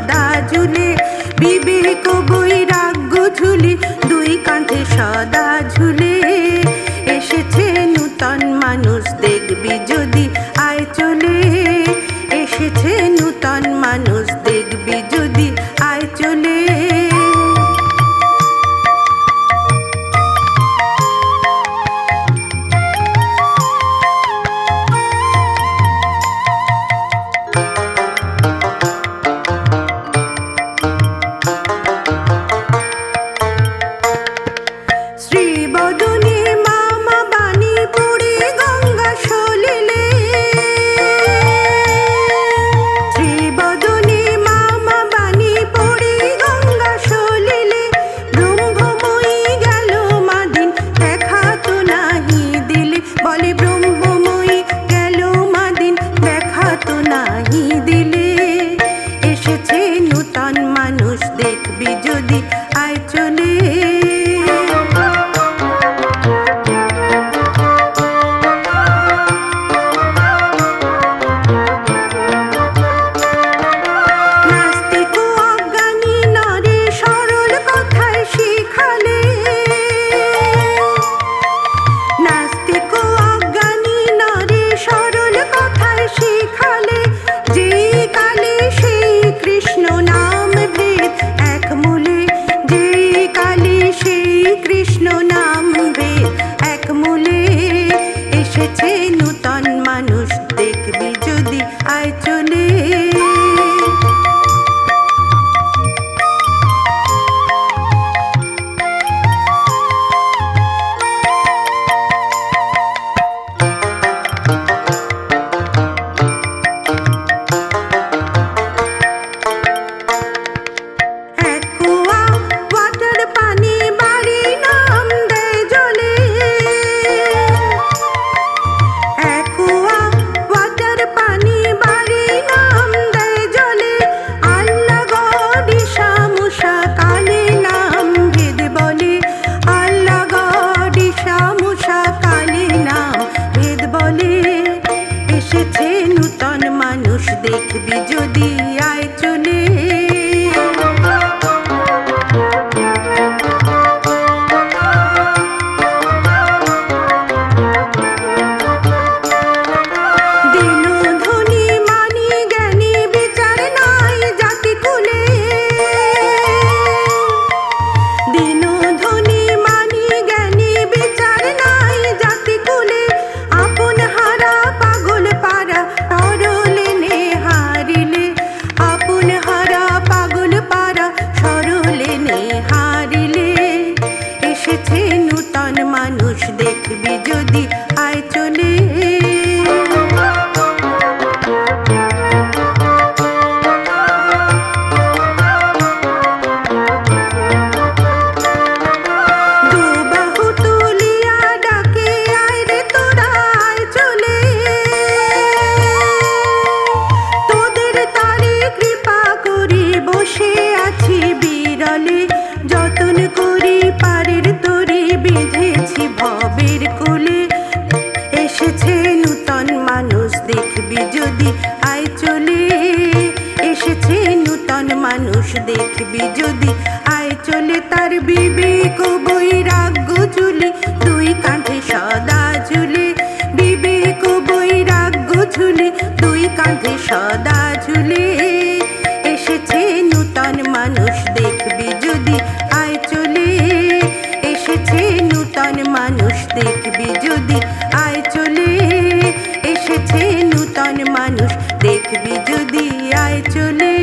সদা ঝুলে, বিবেক বৈরাগ্য ঝুলি দুই কাঁধে সদা ঝুলে। এসেছে নূতন মানুষ দেখবি যদি আয় চলে, এসেছে নূতন মানুষ দেখবি যদি আয় চলে। শ্রীবদনে মামা বাণী পড়ে গঙ্গা সলিলে, শ্রীবদনে মামা বাণী পড়ে গঙ্গা সলিলে। ব্রহ্মময়ী গেল মাদিন দেখা তো নাহি দিলে, বলে ব্রহ্মময়ী গেল মাদিন দেখা তো নাহি দিলে। এসেছে নূতন মানুষ দেখবি যদি আয় চলে। এসেছে নূতন মানুষ দেখবি যদি আয় চলে। এসেছে নূতন মানুষ দেখবি যদি আয় চলে। দিন ধনী মানি জ্ঞানী বিচার নাই জাতি কুলে, দিন ধনী মানি জ্ঞানী বিচার নাই জাতি কুলে। আপন হারা পাগল পারা সরলে নে হারিলে, আপন হারা পাগল পারা সরলে নে হারিলে। এসেছে নূতন মানুষ দেখবি যদি আয় চলে। দুবাহু তুলিয়া ডাকে আয় রে তোরা আয় চলে, তোদের তারে কৃপা করি বসে আছি বিরলে। যতন করি পারের তরি বেঁধেছি ভবের কোলে। এসেছে নূতন মানুষ দেখবি যদি আয় চলে, এসেছে নূতন মানুষ দেখবি যদি আয় চলে। তার বিবেক বৈরাগ্য ঝুলি দুই কাঁধে সদা ঝুলে, বিবেক বৈরাগ্য ঝুলি দুই কাঁধে সদা ঝুলে। এসেছে নূতন মানুষ দেখবি যদি আয় চলে, এসেছে নূতন মানুষ দেখবি যদি আয় চলে, এসেছে নূতন মানুষ দেখবি যদি আয় চলে।